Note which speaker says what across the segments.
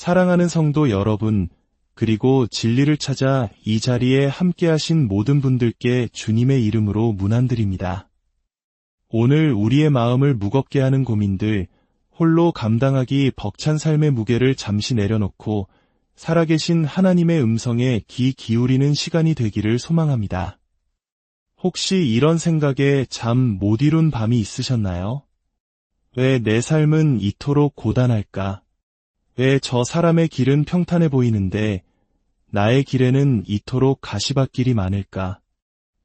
Speaker 1: 사랑하는 성도 여러분, 그리고 진리를 찾아 이 자리에 함께하신 모든 분들께 주님의 이름으로 문안드립니다. 오늘 우리의 마음을 무겁게 하는 고민들, 홀로 감당하기 벅찬 삶의 무게를 잠시 내려놓고 살아계신 하나님의 음성에 귀 기울이는 시간이 되기를 소망합니다. 혹시 이런 생각에 잠 못 이룬 밤이 있으셨나요? 왜 내 삶은 이토록 고단할까? 왜 저 사람의 길은 평탄해 보이는데 나의 길에는 이토록 가시밭길이 많을까?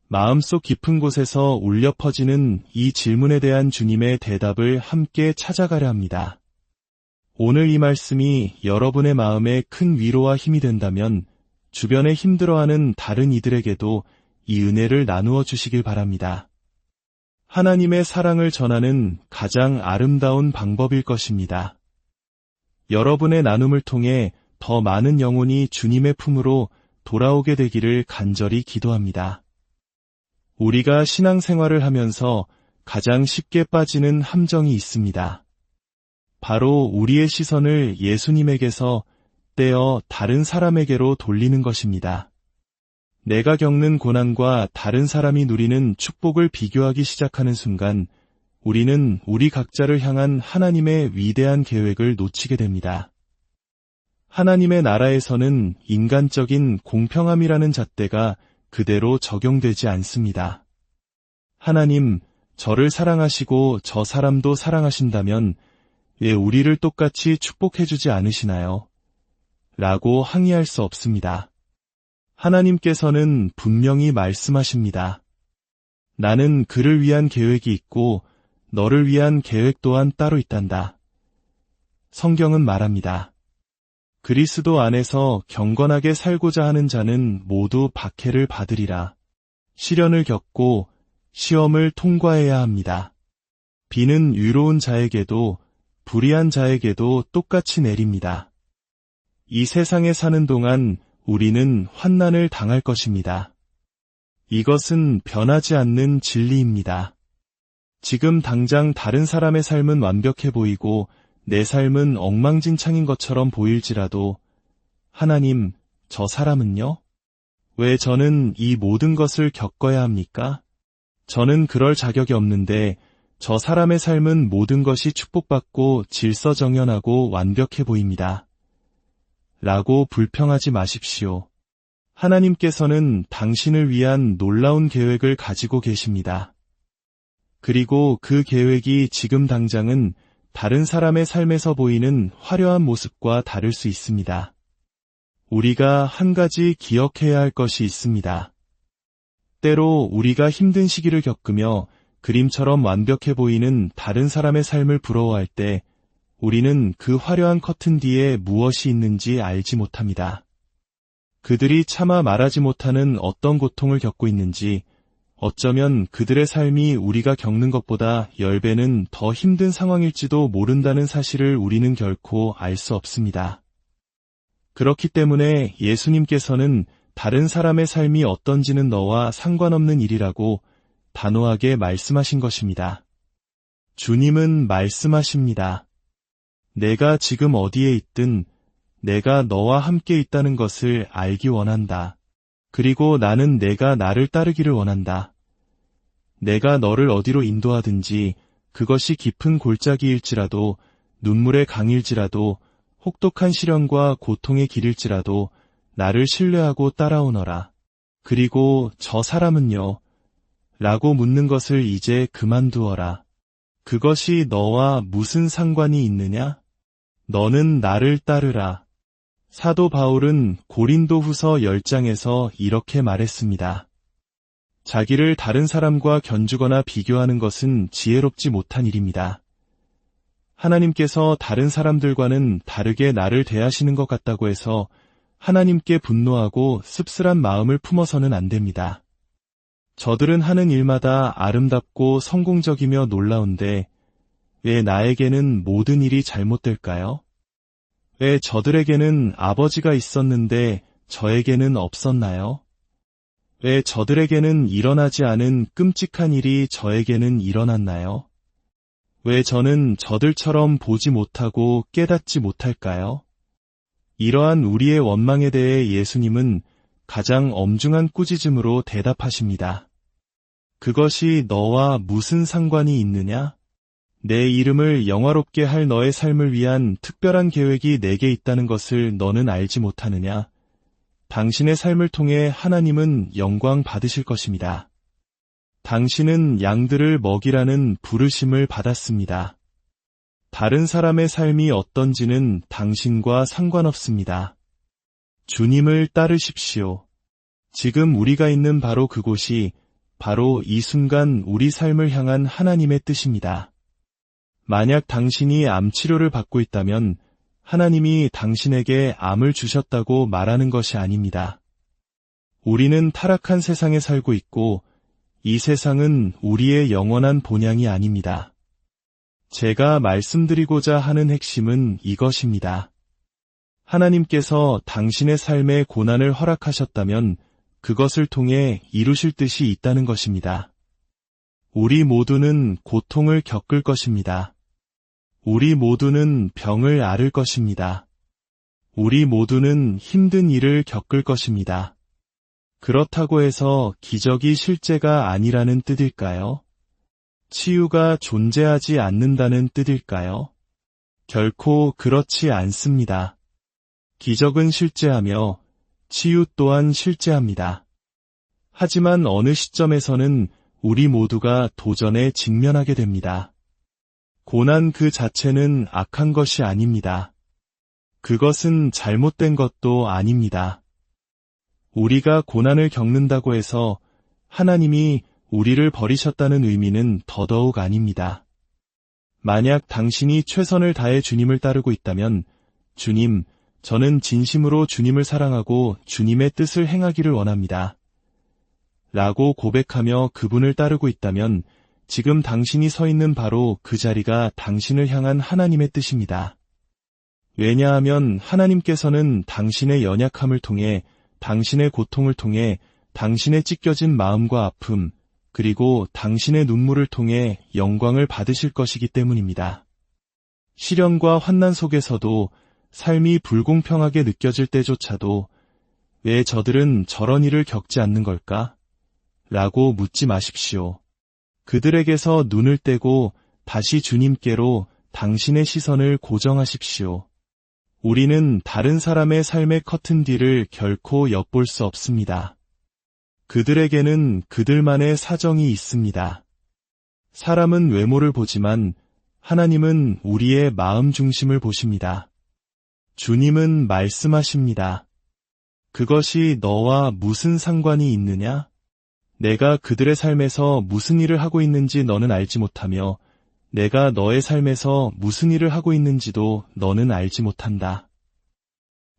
Speaker 1: 마음속 깊은 곳에서 울려 퍼지는 이 질문에 대한 주님의 대답을 함께 찾아가려 합니다. 오늘 이 말씀이 여러분의 마음에 큰 위로와 힘이 된다면 주변에 힘들어하는 다른 이들에게도 이 은혜를 나누어 주시길 바랍니다. 하나님의 사랑을 전하는 가장 아름다운 방법일 것입니다. 여러분의 나눔을 통해 더 많은 영혼이 주님의 품으로 돌아오게 되기를 간절히 기도합니다. 우리가 신앙생활을 하면서 가장 쉽게 빠지는 함정이 있습니다. 바로 우리의 시선을 예수님에게서 떼어 다른 사람에게로 돌리는 것입니다. 내가 겪는 고난과 다른 사람이 누리는 축복을 비교하기 시작하는 순간 우리는 우리 각자를 향한 하나님의 위대한 계획을 놓치게 됩니다. 하나님의 나라에서는 인간적인 공평함이라는 잣대가 그대로 적용되지 않습니다. 하나님, 저를 사랑하시고 저 사람도 사랑하신다면 왜 우리를 똑같이 축복해주지 않으시나요? 라고 항의할 수 없습니다. 하나님께서는 분명히 말씀하십니다. 나는 그를 위한 계획이 있고 너를 위한 계획 또한 따로 있단다. 성경은 말합니다. 그리스도 안에서 경건하게 살고자 하는 자는 모두 박해를 받으리라. 시련을 겪고 시험을 통과해야 합니다. 비는 유로운 자에게도 불의한 자에게도 똑같이 내립니다. 이 세상에 사는 동안 우리는 환난을 당할 것입니다. 이것은 변하지 않는 진리입니다. 지금 당장 다른 사람의 삶은 완벽해 보이고 내 삶은 엉망진창인 것처럼 보일지라도 하나님, 저 사람은요? 왜 저는 이 모든 것을 겪어야 합니까? 저는 그럴 자격이 없는데 저 사람의 삶은 모든 것이 축복받고 질서정연하고 완벽해 보입니다. 라고 불평하지 마십시오. 하나님께서는 당신을 위한 놀라운 계획을 가지고 계십니다. 그리고 그 계획이 지금 당장은 다른 사람의 삶에서 보이는 화려한 모습과 다를 수 있습니다. 우리가 한 가지 기억해야 할 것이 있습니다. 때로 우리가 힘든 시기를 겪으며 그림처럼 완벽해 보이는 다른 사람의 삶을 부러워할 때 우리는 그 화려한 커튼 뒤에 무엇이 있는지 알지 못합니다. 그들이 차마 말하지 못하는 어떤 고통을 겪고 있는지, 어쩌면 그들의 삶이 우리가 겪는 것보다 10배는 더 힘든 상황일지도 모른다는 사실을 우리는 결코 알 수 없습니다. 그렇기 때문에 예수님께서는 다른 사람의 삶이 어떤지는 너와 상관없는 일이라고 단호하게 말씀하신 것입니다. 주님은 말씀하십니다. 내가 지금 어디에 있든 내가 너와 함께 있다는 것을 알기 원한다. 그리고 나는 내가 나를 따르기를 원한다. 내가 너를 어디로 인도하든지 그것이 깊은 골짜기일지라도 눈물의 강일지라도 혹독한 시련과 고통의 길일지라도 나를 신뢰하고 따라오너라. 그리고 저 사람은요? 라고 묻는 것을 이제 그만두어라. 그것이 너와 무슨 상관이 있느냐? 너는 나를 따르라. 사도 바울은 고린도후서 10장에서 이렇게 말했습니다. 자기를 다른 사람과 견주거나 비교하는 것은 지혜롭지 못한 일입니다. 하나님께서 다른 사람들과는 다르게 나를 대하시는 것 같다고 해서 하나님께 분노하고 씁쓸한 마음을 품어서는 안 됩니다. 저들은 하는 일마다 아름답고 성공적이며 놀라운데 왜 나에게는 모든 일이 잘못될까요? 왜 저들에게는 아버지가 있었는데 저에게는 없었나요? 왜 저들에게는 일어나지 않은 끔찍한 일이 저에게는 일어났나요? 왜 저는 저들처럼 보지 못하고 깨닫지 못할까요? 이러한 우리의 원망에 대해 예수님은 가장 엄중한 꾸짖음으로 대답하십니다. 그것이 너와 무슨 상관이 있느냐? 내 이름을 영화롭게 할 너의 삶을 위한 특별한 계획이 내게 있다는 것을 너는 알지 못하느냐? 당신의 삶을 통해 하나님은 영광 받으실 것입니다. 당신은 양들을 먹이라는 부르심을 받았습니다. 다른 사람의 삶이 어떤지는 당신과 상관없습니다. 주님을 따르십시오. 지금 우리가 있는 바로 그곳이 바로 이 순간 우리 삶을 향한 하나님의 뜻입니다. 만약 당신이 암 치료를 받고 있다면 하나님이 당신에게 암을 주셨다고 말하는 것이 아닙니다. 우리는 타락한 세상에 살고 있고 이 세상은 우리의 영원한 본향이 아닙니다. 제가 말씀드리고자 하는 핵심은 이것입니다. 하나님께서 당신의 삶에 고난을 허락하셨다면 그것을 통해 이루실 뜻이 있다는 것입니다. 우리 모두는 고통을 겪을 것입니다. 우리 모두는 병을 앓을 것입니다. 우리 모두는 힘든 일을 겪을 것입니다. 그렇다고 해서 기적이 실제가 아니라는 뜻일까요? 치유가 존재하지 않는다는 뜻일까요? 결코 그렇지 않습니다. 기적은 실제하며 치유 또한 실제합니다. 하지만 어느 시점에서는 우리 모두가 도전에 직면하게 됩니다. 고난 그 자체는 악한 것이 아닙니다. 그것은 잘못된 것도 아닙니다. 우리가 고난을 겪는다고 해서 하나님이 우리를 버리셨다는 의미는 더더욱 아닙니다. 만약 당신이 최선을 다해 주님을 따르고 있다면 주님, 저는 진심으로 주님을 사랑하고 주님의 뜻을 행하기를 원합니다. 라고 고백하며 그분을 따르고 있다면 지금 당신이 서 있는 바로 그 자리가 당신을 향한 하나님의 뜻입니다. 왜냐하면 하나님께서는 당신의 연약함을 통해, 당신의 고통을 통해, 당신의 찢겨진 마음과 아픔, 그리고 당신의 눈물을 통해 영광을 받으실 것이기 때문입니다. 시련과 환난 속에서도 삶이 불공평하게 느껴질 때조차도 왜 저들은 저런 일을 겪지 않는 걸까? 라고 묻지 마십시오. 그들에게서 눈을 떼고 다시 주님께로 당신의 시선을 고정하십시오. 우리는 다른 사람의 삶의 커튼 뒤를 결코 엿볼 수 없습니다. 그들에게는 그들만의 사정이 있습니다. 사람은 외모를 보지만 하나님은 우리의 마음 중심을 보십니다. 주님은 말씀하십니다. 그것이 너와 무슨 상관이 있느냐? 내가 그들의 삶에서 무슨 일을 하고 있는지 너는 알지 못하며 내가 너의 삶에서 무슨 일을 하고 있는지도 너는 알지 못한다.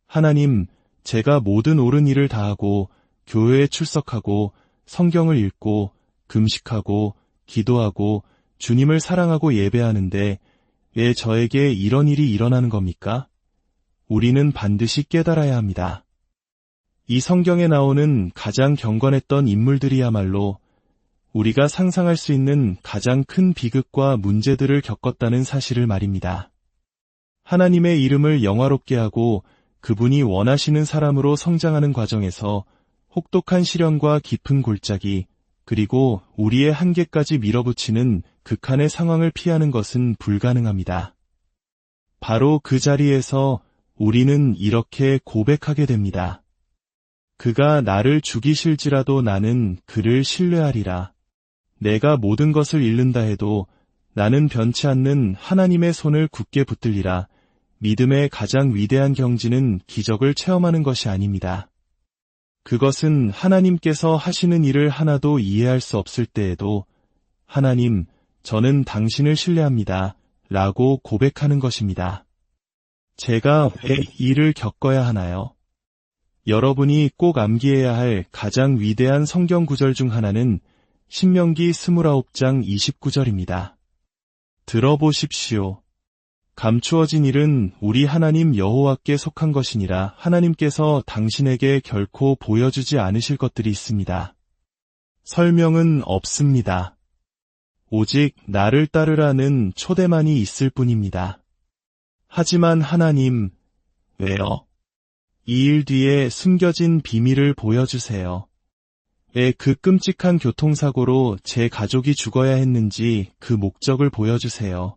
Speaker 1: 하나님, 제가 모든 옳은 일을 다하고 교회에 출석하고 성경을 읽고 금식하고 기도하고 주님을 사랑하고 예배하는데 왜 저에게 이런 일이 일어나는 겁니까? 우리는 반드시 깨달아야 합니다. 이 성경에 나오는 가장 경건했던 인물들이야말로 우리가 상상할 수 있는 가장 큰 비극과 문제들을 겪었다는 사실을 말입니다. 하나님의 이름을 영화롭게 하고 그분이 원하시는 사람으로 성장하는 과정에서 혹독한 시련과 깊은 골짜기, 그리고 우리의 한계까지 밀어붙이는 극한의 상황을 피하는 것은 불가능합니다. 바로 그 자리에서 우리는 이렇게 고백하게 됩니다. 그가 나를 죽이실지라도 나는 그를 신뢰하리라. 내가 모든 것을 잃는다 해도 나는 변치 않는 하나님의 손을 굳게 붙들리라. 믿음의 가장 위대한 경지는 기적을 체험하는 것이 아닙니다. 그것은 하나님께서 하시는 일을 하나도 이해할 수 없을 때에도 하나님, 저는 당신을 신뢰합니다. 라고 고백하는 것입니다. 제가 왜 이 일을 겪어야 하나요? 여러분이 꼭 암기해야 할 가장 위대한 성경 구절 중 하나는 신명기 29장 29절입니다. 들어보십시오. 감추어진 일은 우리 하나님 여호와께 속한 것이니라. 하나님께서 당신에게 결코 보여주지 않으실 것들이 있습니다. 설명은 없습니다. 오직 나를 따르라는 초대만이 있을 뿐입니다. 하지만 하나님, 왜요? 이 일 뒤에 숨겨진 비밀을 보여주세요. 왜 그 끔찍한 교통사고로 제 가족이 죽어야 했는지 그 목적을 보여주세요.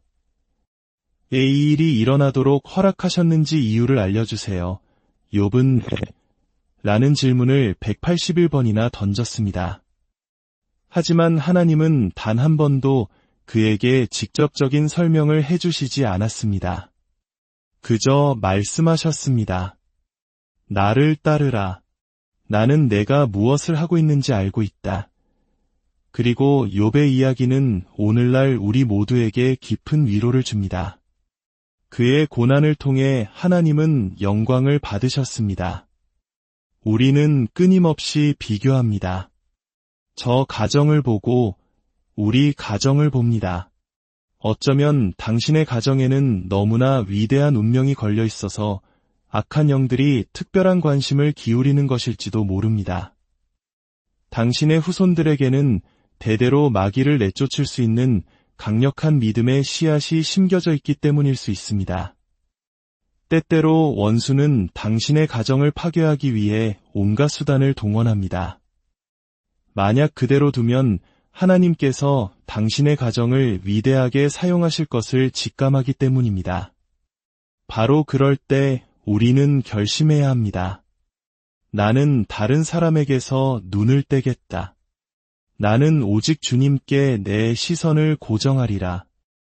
Speaker 1: 왜 이 일이 일어나도록 허락하셨는지 이유를 알려주세요. 욥은 라는 질문을 181번이나 던졌습니다. 하지만 하나님은 단 한 번도 그에게 직접적인 설명을 해주시지 않았습니다. 그저 말씀하셨습니다. 나를 따르라. 나는 내가 무엇을 하고 있는지 알고 있다. 그리고 욥의 이야기는 오늘날 우리 모두에게 깊은 위로를 줍니다. 그의 고난을 통해 하나님은 영광을 받으셨습니다. 우리는 끊임없이 비교합니다. 저 가정을 보고 우리 가정을 봅니다. 어쩌면 당신의 가정에는 너무나 위대한 운명이 걸려 있어서 악한 영들이 특별한 관심을 기울이는 것일지도 모릅니다. 당신의 후손들에게는 대대로 마귀를 내쫓을 수 있는 강력한 믿음의 씨앗이 심겨져 있기 때문일 수 있습니다. 때때로 원수는 당신의 가정을 파괴하기 위해 온갖 수단을 동원합니다. 만약 그대로 두면 하나님께서 당신의 가정을 위대하게 사용하실 것을 직감하기 때문입니다. 바로 그럴 때 우리는 결심해야 합니다. 나는 다른 사람에게서 눈을 떼겠다. 나는 오직 주님께 내 시선을 고정하리라.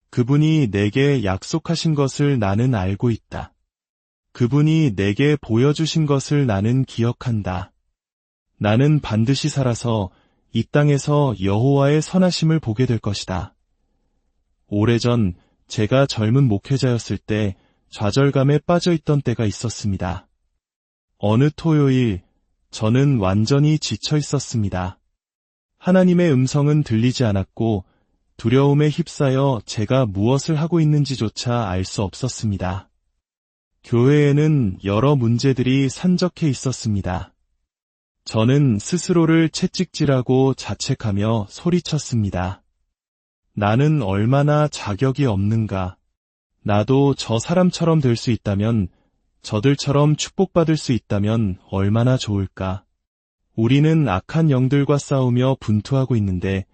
Speaker 1: 그분이 내게 약속하신 것을 나는 알고 있다. 그분이 내게 보여주신 것을 나는 기억한다. 나는 반드시 살아서 이 땅에서 여호와의 선하심을 보게 될 것이다. 오래전 제가 젊은 목회자였을 때 좌절감에 빠져 있던 때가 있었습니다. 어느 토요일 저는 완전히 지쳐 있었습니다. 하나님의 음성은 들리지 않았고 두려움에 휩싸여 제가 무엇을 하고 있는지조차 알 수 없었습니다. 교회에는 여러 문제들이 산적해 있었습니다. 저는 스스로를 채찍질하고 자책하며 소리쳤습니다. 나는 얼마나 자격이 없는가. 나도 저 사람처럼 될 수 있다면, 저들처럼 축복받을 수 있다면 얼마나 좋을까. 우리는 악한 영들과 싸우며 분투하고 있는데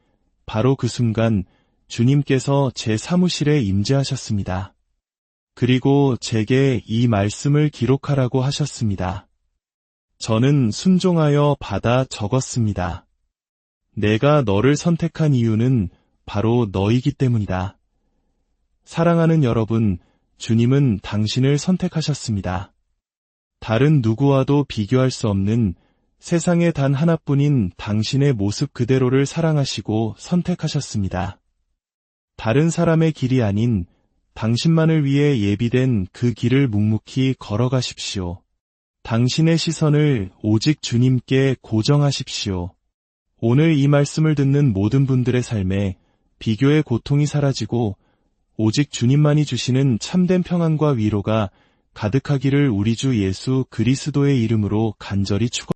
Speaker 1: 바로 그 순간 주님께서 제 사무실에 임재하셨습니다. 그리고 제게 이 말씀을 기록하라고 하셨습니다. 저는 순종하여 받아 적었습니다. 내가 너를 선택한 이유는 바로 너이기 때문이다. 사랑하는 여러분, 주님은 당신을 선택하셨습니다. 다른 누구와도 비교할 수 없는 세상에 단 하나뿐인 당신의 모습 그대로를 사랑하시고 선택하셨습니다. 다른 사람의 길이 아닌 당신만을 위해 예비된 그 길을 묵묵히 걸어가십시오. 당신의 시선을 오직 주님께 고정하십시오. 오늘 이 말씀을 듣는 모든 분들의 삶에 비교의 고통이 사라지고 오직 주님만이 주시는 참된 평안과 위로가 가득하기를 우리 주 예수 그리스도의 이름으로 간절히 축원합니다.